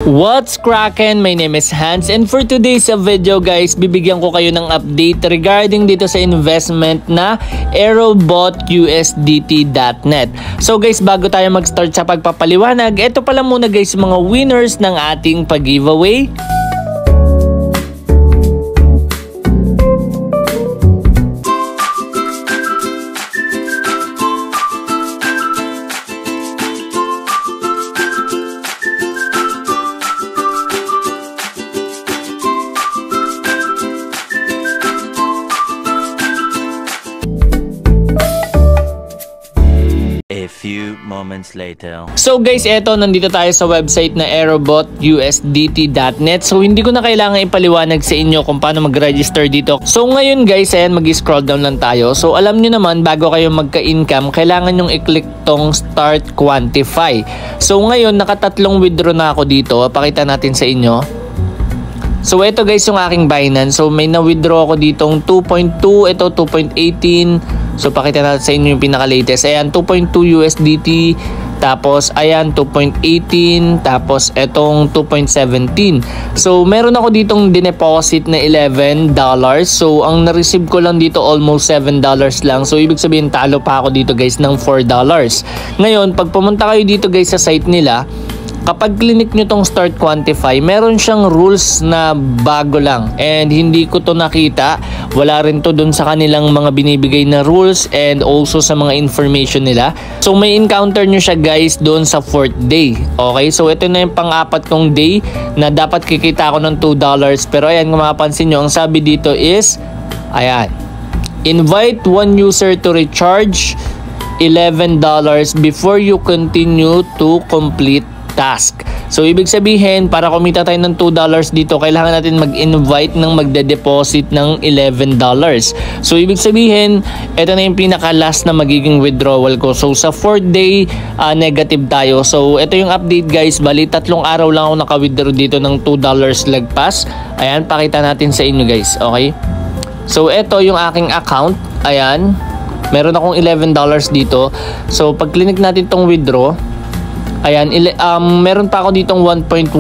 What's crackin'? My name is Hans, and for today's video guys, bibigyan ko kayo ng update regarding dito sa investment na aerobot.usdt.net. So guys, bago tayo mag-start sa pagpapaliwanag, ito pala muna guys mga winners ng ating pag-giveaway. Few moments later. So guys, eto nandito tayo sa website na aerobot.usdt.net. So hindi ko na kailangan ipaliwanag sa inyo kung paano mag-register dito. So ngayon guys, ayan, mag-scroll down lang tayo. So alam nyo naman, bago kayo magka-income, kailangan nyong i-click tong Start Quantify. So ngayon, nakatatlong withdraw na ako dito. Pakita natin sa inyo. So ito guys yung aking Binance. So may na-withdraw ako ditong 2.2, ito 2.18. So pakita natin sa inyo yung pinaka-latest. Ayan, 2.2 USDT. Tapos ayan, 2.18. Tapos etong 2.17. So meron ako ditong dineposit na $11. So ang na-receive ko lang dito almost $7 lang. So ibig sabihin talo pa ako dito guys ng $4. Ngayon, pag pumunta kayo dito guys sa site nila, kapag clinic nyo tong Start Quantify, meron siyang rules na bago lang. And hindi ko to nakita. Wala rin to dun sa kanilang mga binibigay na rules and also sa mga information nila. So may encounter nyo siya guys doon sa 4th day. Okay, so ito na yung pang-apat kong day na dapat kikita ako ng $2. Pero ayan, kung mapapansin nyo, ang sabi dito is, ayan, invite one user to recharge $11 before you continue to complete task. So ibig sabihin, para kumita tayo ng $2 dito, kailangan natin mag-invite ng magde-deposit ng $11. So ibig sabihin, ito na yung pinaka-last na magiging withdrawal ko. So sa 4th day, negative tayo. So ito yung update guys. Bali, 3 araw lang ako naka-withdraw dito ng $2 lagpas. Ayan, pakita natin sa inyo guys. Okay? So ito yung aking account. Ayan. Meron akong $11 dito. So pag clinic natin tong withdraw, ayan, meron pa ako ditong $1.1.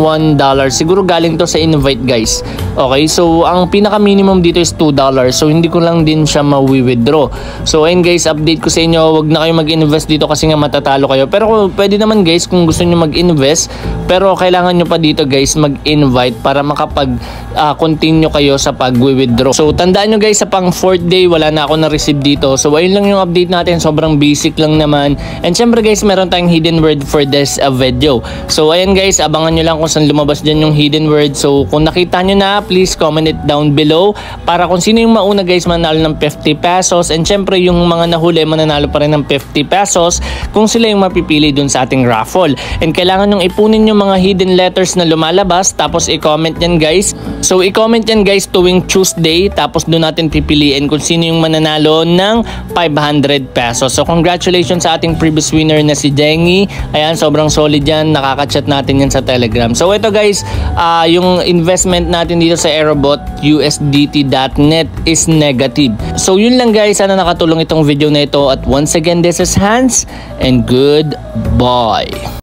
Siguro galing to sa invite guys. Okay, so ang pinaka minimum dito is $2. So hindi ko lang din siya ma-withdraw. So ayun guys, update ko sa inyo, wag na kayo mag-invest dito kasi nga matatalo kayo. Pero pwede naman guys kung gusto niyo mag-invest, pero kailangan nyo pa dito guys mag-invite para makapag-continue kayo sa pag-withdraw. So tandaan nyo guys, sa pang 4th day wala na ako na-receive dito. So ayun lang yung update natin, sobrang basic lang naman. And syempre guys, meron tayong hidden word for this video. So ayan guys, abangan nyo lang kung saan lumabas dyan yung hidden word. So kung nakita nyo na, please comment it down below para kung sino yung mauna guys mananalo ng 50 pesos. And syempre yung mga nahuli mananalo pa rin ng 50 pesos kung sila yung mapipili dun sa ating raffle. And kailangan nyong ipunin yung mga hidden letters na lumalabas, tapos i-comment yan guys. So i-comment yan guys tuwing Tuesday, tapos dun natin pipiliin kung sino yung mananalo ng 500 pesos. So congratulations sa ating previous winner na si Jenny. Ayan, sobrang solid yan, nakaka-chat natin yan sa Telegram. So ito guys, yung investment natin dito sa aerobot.usdt.net is negative. So yun lang guys, sana nakatulong itong video na ito. At once again, this is Hans and goodbye.